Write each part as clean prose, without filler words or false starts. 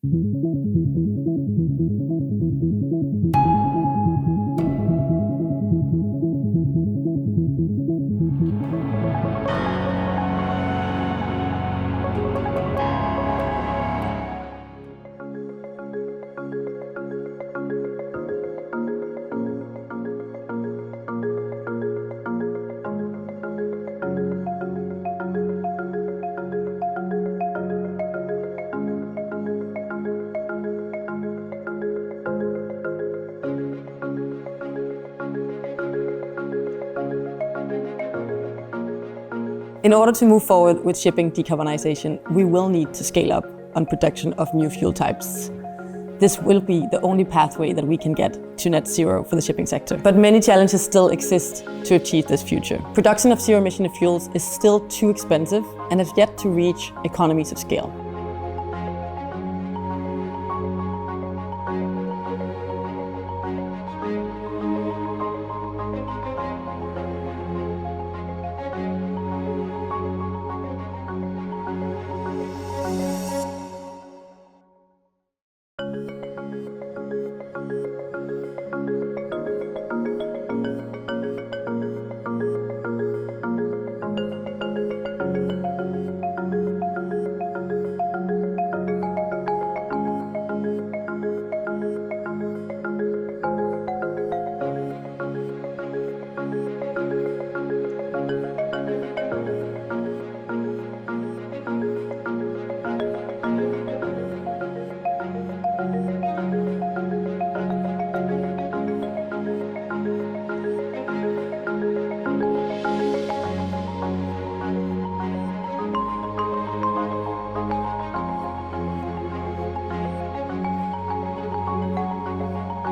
In order to move forward with shipping decarbonization, we will need to scale up on production of new fuel types. This will be the only pathway that we can get to net zero for the shipping sector. But many challenges still exist to achieve this future. Production of zero-emission fuels is still too expensive and has yet to reach economies of scale.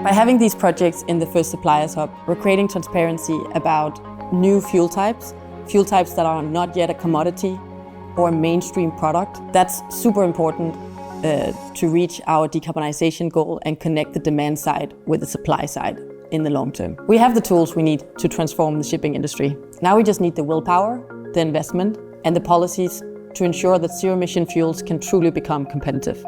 By having these projects in the First Suppliers Hub, we're creating transparency about new fuel types that are not yet a commodity or a mainstream product. That's super important to reach our decarbonization goal and connect the demand side with the supply side in the long term. We have the tools we need to transform the shipping industry. Now we just need the willpower, the investment, and the policies to ensure that zero-emission fuels can truly become competitive.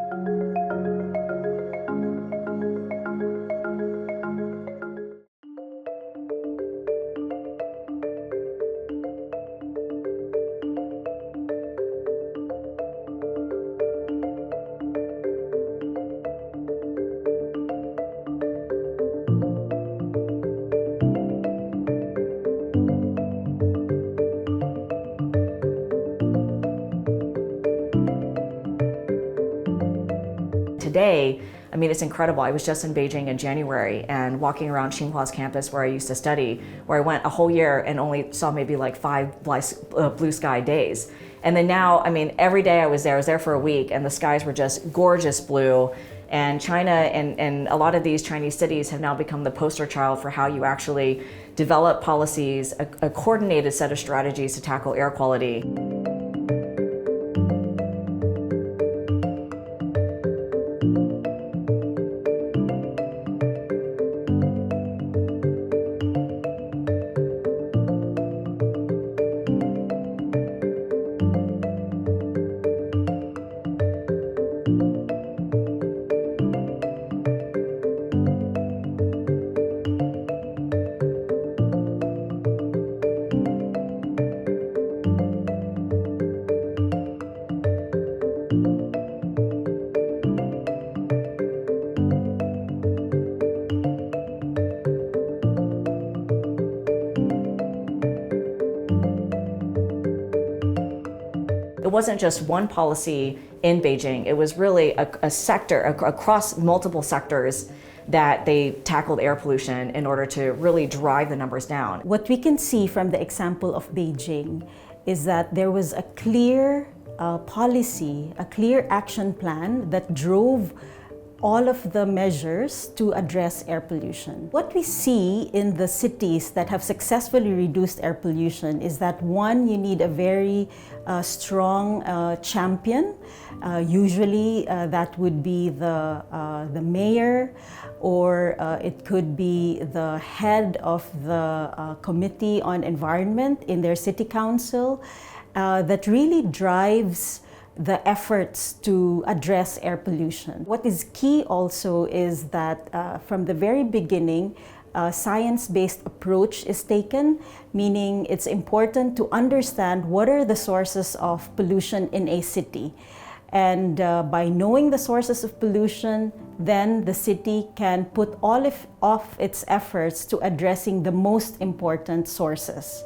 Today, I mean, it's incredible. I was just in Beijing in January and walking around Tsinghua campus where I used to study, where I went a whole year and only saw maybe like 5 blue sky days. And then now, I mean, every day I was there for a week and the skies were just gorgeous blue. And China and a lot of these Chinese cities have now become the poster child for how you actually develop policies, a coordinated set of strategies to tackle air quality. It wasn't just one policy in Beijing, it was really a sector, across multiple sectors that they tackled air pollution in order to really drive the numbers down. What we can see from the example of Beijing is that there was a clear policy, a clear action plan that drove all of the measures to address air pollution. What we see in the cities that have successfully reduced air pollution is that one, you need a very strong champion. Usually that would be the mayor, or it could be the head of the Committee on Environment in their city council that really drives the efforts to address air pollution. What is key also is that from the very beginning, a science-based approach is taken, meaning it's important to understand what are the sources of pollution in a city. And by knowing the sources of pollution, then the city can put all of its efforts to addressing the most important sources.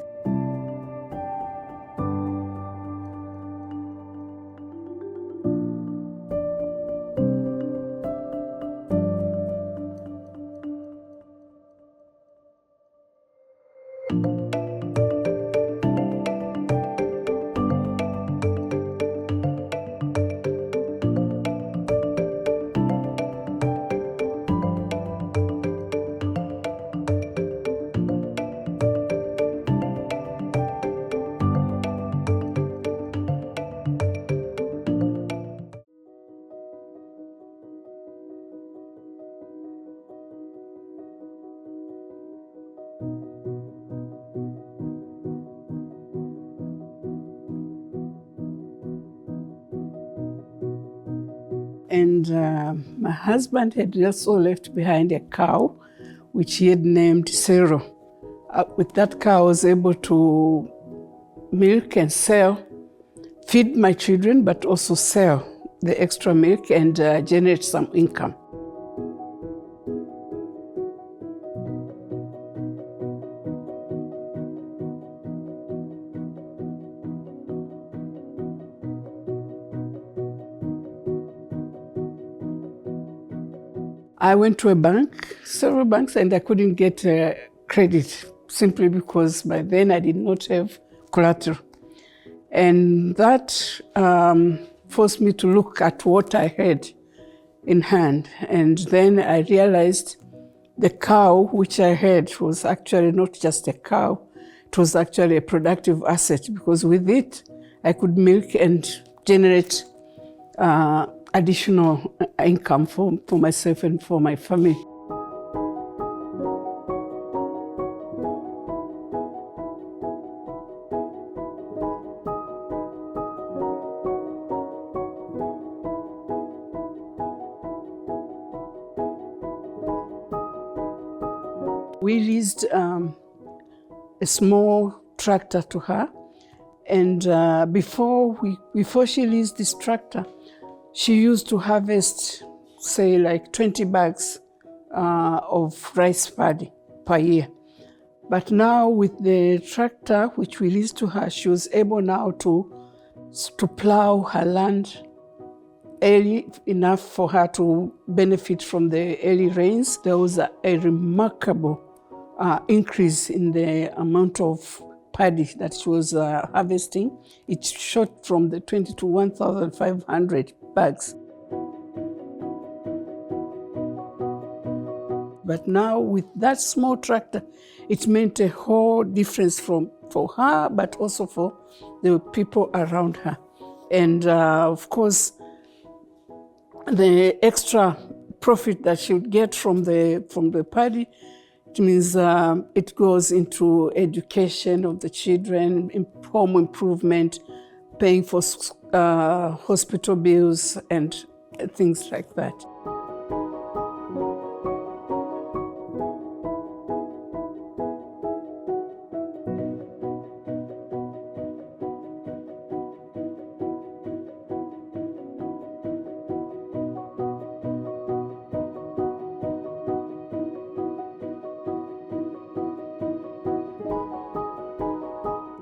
And my husband had also left behind a cow, which he had named Cero. With that cow, I was able to milk and sell, feed my children, but also sell the extra milk and generate some income. I went to a bank, several banks, and I couldn't get credit simply because by then I did not have collateral. And that forced me to look at what I had in hand. And then I realized the cow which I had was actually not just a cow, it was actually a productive asset, because with it I could milk and generate additional income for myself and for my family. We leased a small tractor to her, and before she leased this tractor, she used to harvest, say, like 20 bags of rice paddy per year. But now with the tractor, which we leased to her, she was able now to plow her land early enough for her to benefit from the early rains. There was a remarkable increase in the amount of paddy that she was harvesting. It shot from the 20 to 1,500 bags. But now with that small tractor, it meant a whole difference for her, but also for the people around her. And of course, the extra profit that she would get from the paddy, it means it goes into education of the children, home improvement, paying for hospital bills and things like that.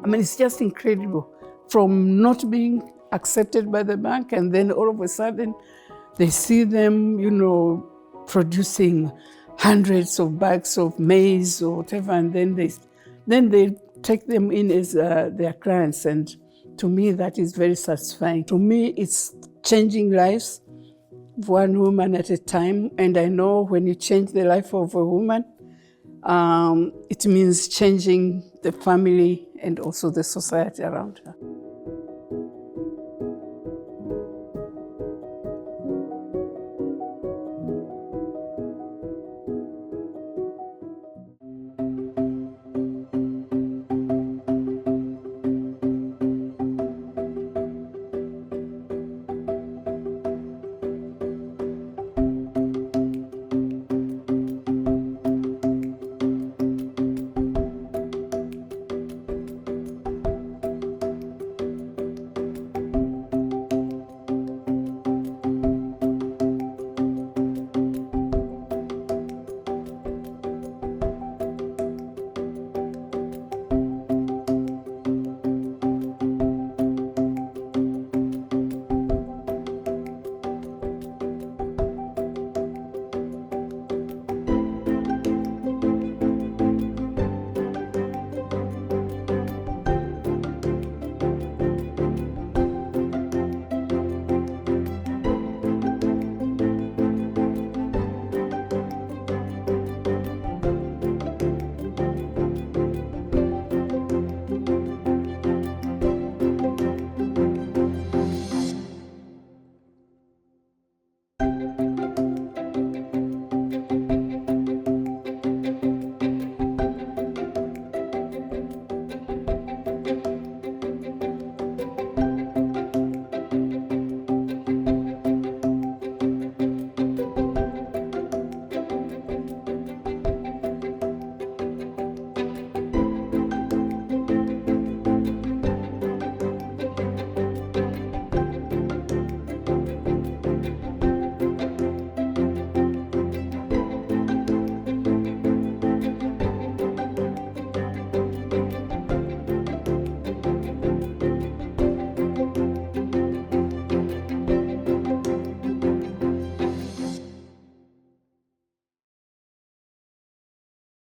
I mean, it's just incredible. From not being accepted by the bank, and then all of a sudden they see them, producing hundreds of bags of maize or whatever, and then they take them in as their clients. And to me, that is very satisfying. To me, it's changing lives, one woman at a time. And I know when you change the life of a woman, it means changing the family and also the society around her.